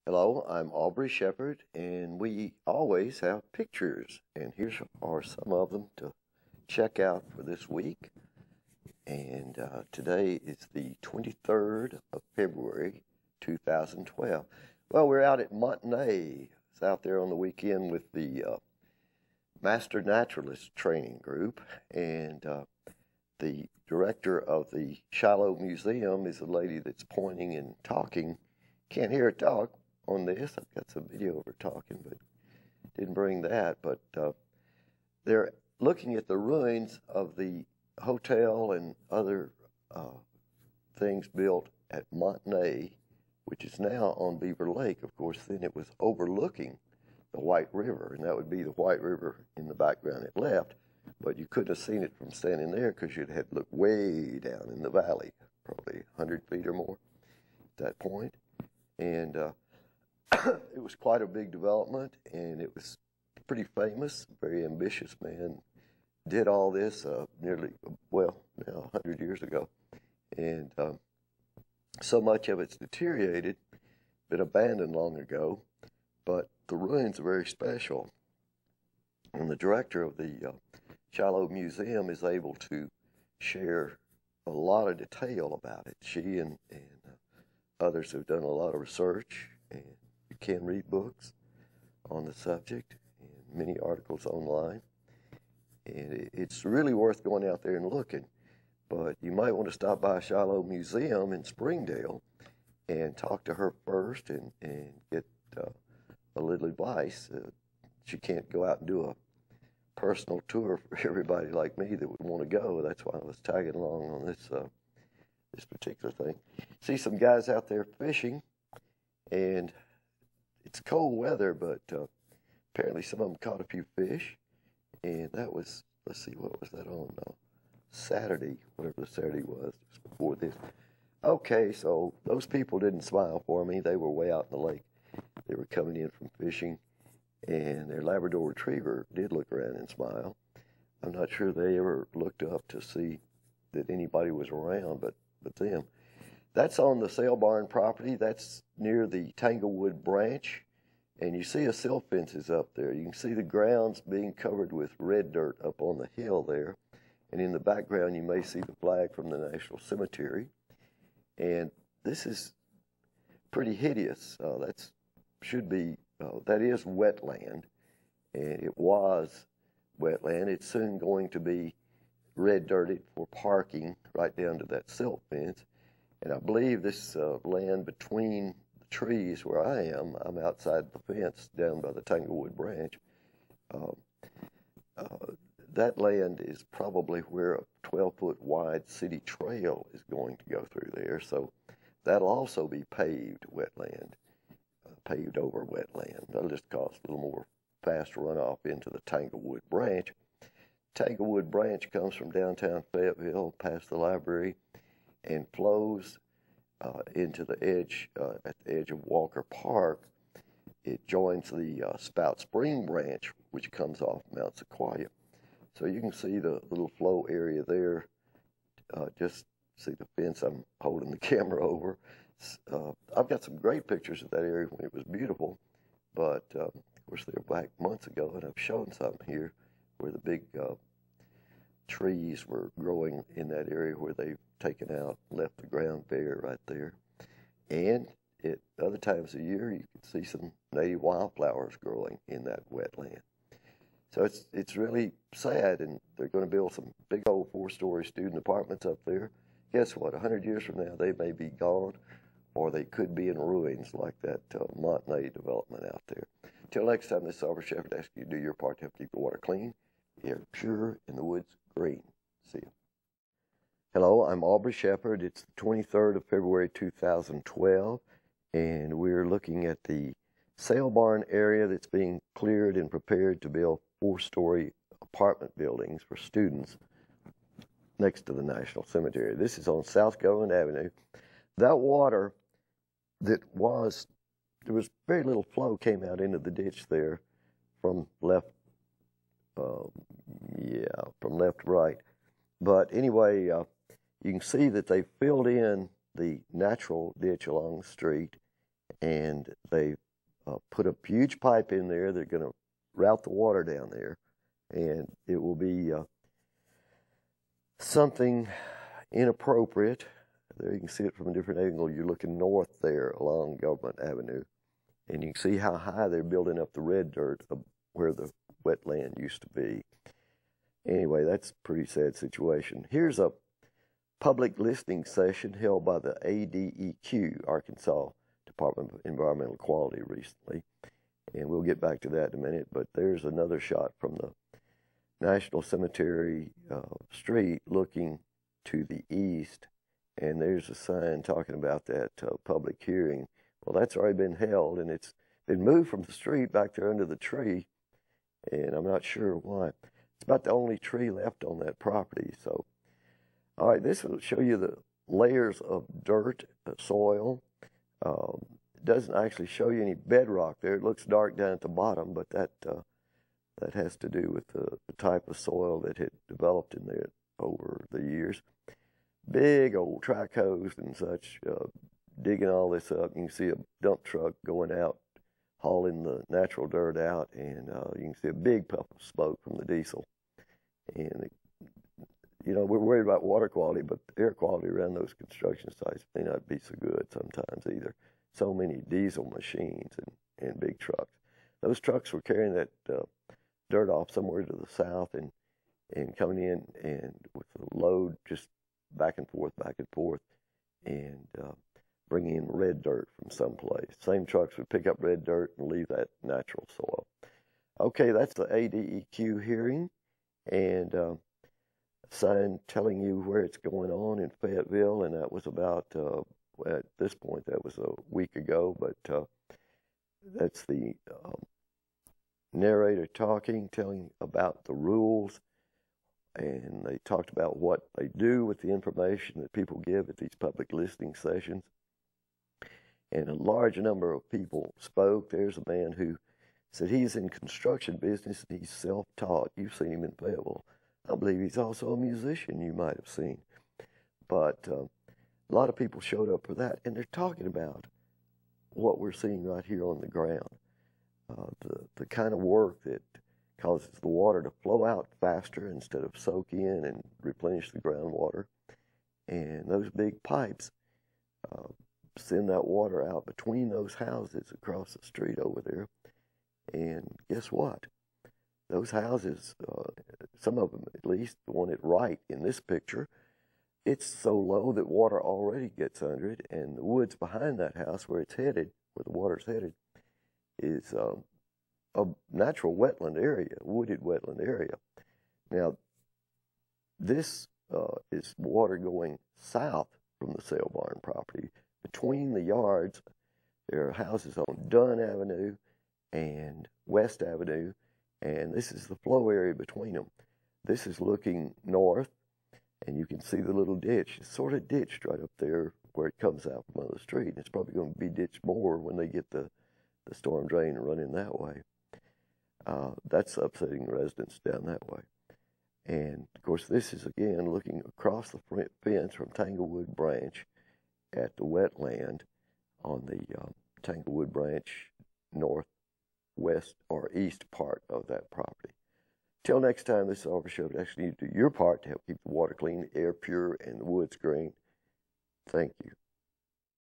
Hello, I'm Aubrey Shepherd, and we always have pictures, and here are some of them to check out for this week. And today is the 23rd of February, 2012. Well, we're out at Montanay. It's out there on the weekend with the Master Naturalist Training Group, and the director of the Shiloh Museum is a lady that's pointing and talking. Can't hear her talk on this. I've got some video of her talking, but didn't bring that. But they're looking at the ruins of the hotel and other things built at Montanay, which is now on Beaver Lake. Of course, then it was overlooking the White River, and that would be the White River in the background it left, but you couldn't have seen it from standing there because you'd had to look way down in the valley, probably 100 feet or more at that point. And it was quite a big development, and it was pretty famous. A very ambitious man did all this nearly, well, now 100 years ago. And so much of it's deteriorated, been abandoned long ago, but the ruins are very special. And the director of the Shiloh Museum is able to share a lot of detail about it. She and others have done a lot of research, and you can read books on the subject and many articles online. And it's really worth going out there and looking. But you might want to stop by Shiloh Museum in Springdale and talk to her first and get a little advice. She can't go out and do a personal tour for everybody like me that would want to go. That's why I was tagging along on this particular thing. See some guys out there fishing, and it's cold weather, but apparently some of them caught a few fish, and that was, let's see, what was that on? Saturday, whatever the Saturday was, just before this. Okay, so those people didn't smile for me. They were way out in the lake. They were coming in from fishing, and their Labrador Retriever did look around and smile. I'm not sure they ever looked up to see that anybody was around but them. That's on the sale barn property. That's near the Tanglewood Branch, and you see a silt fences up there. You can see the grounds being covered with red dirt up on the hill there, and in the background you may see the flag from the National Cemetery. And this is pretty hideous. That is wetland, and it was wetland. It's soon going to be red dirted for parking right down to that silt fence. And I believe this land between the trees where I am, I'm outside the fence down by the Tanglewood Branch. That land is probably where a 12-foot wide city trail is going to go through there. So that'll also be paved wetland, paved over wetland. That'll just cause a little more fast runoff into the Tanglewood Branch. Tanglewood Branch comes from downtown Fayetteville past the library and flows into the edge, at the edge of Walker Park. It joins the Spout Spring Branch, which comes off Mount Sequoia. So you can see the little flow area there. Just see the fence I'm holding the camera over. I've got some great pictures of that area when it was beautiful, but of course they were back months ago, and I've shown some here where the big trees were growing in that area where they've taken out, left the ground bare right there. And at other times of year, you can see some native wildflowers growing in that wetland. So it's really sad, and they're going to build some big old 4-story student apartments up there. Guess what? 100 years from now, they may be gone, or they could be in ruins like that Montanay development out there. Till next time, this is Aubrey Shepherd asking you to do your part to help keep the water clean, the air pure, and the woods green. See you. Hello, I'm Aubrey Shepherd. It's the 23rd of February, 2012, and we're looking at the sale barn area that's being cleared and prepared to build 4-story apartment buildings for students next to the National Cemetery. This is on South Government Avenue. That water there was very little flow came out into the ditch there from left to right. But anyway, you can see that they filled in the natural ditch along the street, and they put a huge pipe in there. They're going to route the water down there, and it will be something inappropriate. There you can see it from a different angle. You're looking north there along Government Avenue, and you can see how high they're building up the red dirt of where the wetland used to be. Anyway, that's a pretty sad situation. Here's a public listening session held by the ADEQ, Arkansas Department of Environmental Quality, recently, and we'll get back to that in a minute. But there's another shot from the National Cemetery street looking to the east, and there's a sign talking about that public hearing. Well, that's already been held, and it's been moved from the street back there under the tree, and I'm not sure why. It's about the only tree left on that property. So, all right, this will show you the layers of dirt, soil. It doesn't actually show you any bedrock there. It looks dark down at the bottom, but that has to do with the type of soil that had developed in there over the years. Big old track hose and such, digging all this up. You can see a dump truck going out, hauling the natural dirt out, and you can see a big puff of smoke from the diesel. And, you know, we're worried about water quality, but air quality around those construction sites may not be so good sometimes either. So many diesel machines and big trucks. Those trucks were carrying that dirt off somewhere to the south and coming in and with a load just back and forth, and bringing in red dirt from someplace. Same trucks would pick up red dirt and leave that natural soil. Okay, that's the ADEQ hearing, and sign telling you where it's going on in Fayetteville, and that was about, at this point, that was a week ago, but that's the narrator talking, telling about the rules, and they talked about what they do with the information that people give at these public listening sessions. And a large number of people spoke. There's a man who said he's in construction business and he's self-taught. You've seen him in Fayetteville. I believe he's also a musician, you might have seen. But a lot of people showed up for that, and they're talking about what we're seeing right here on the ground. The kind of work that causes the water to flow out faster instead of soak in and replenish the groundwater. And those big pipes send that water out between those houses across the street over there. And guess what? Those houses, some of them at least, the one at right in this picture, it's so low that water already gets under it, and the woods behind that house where it's headed, where the water's headed, is a natural wetland area, wooded wetland area. Now, this is water going south from the sale barn property. Between the yards, there are houses on Dunn Avenue and West Avenue, and this is the flow area between them. This is looking north, and you can see the little ditch. It's sort of ditched right up there where it comes out from the street. It's probably going to be ditched more when they get the storm drain running that way. That's upsetting the residents down that way. And, of course, this is, again, looking across the fence from Tanglewood Branch at the wetland on the Tanglewood Branch northwest or east part of that property. Till next time, this is Aubrey Shepherd. Actually, you need to do your part to help keep the water clean, the air pure, and the woods green. Thank you.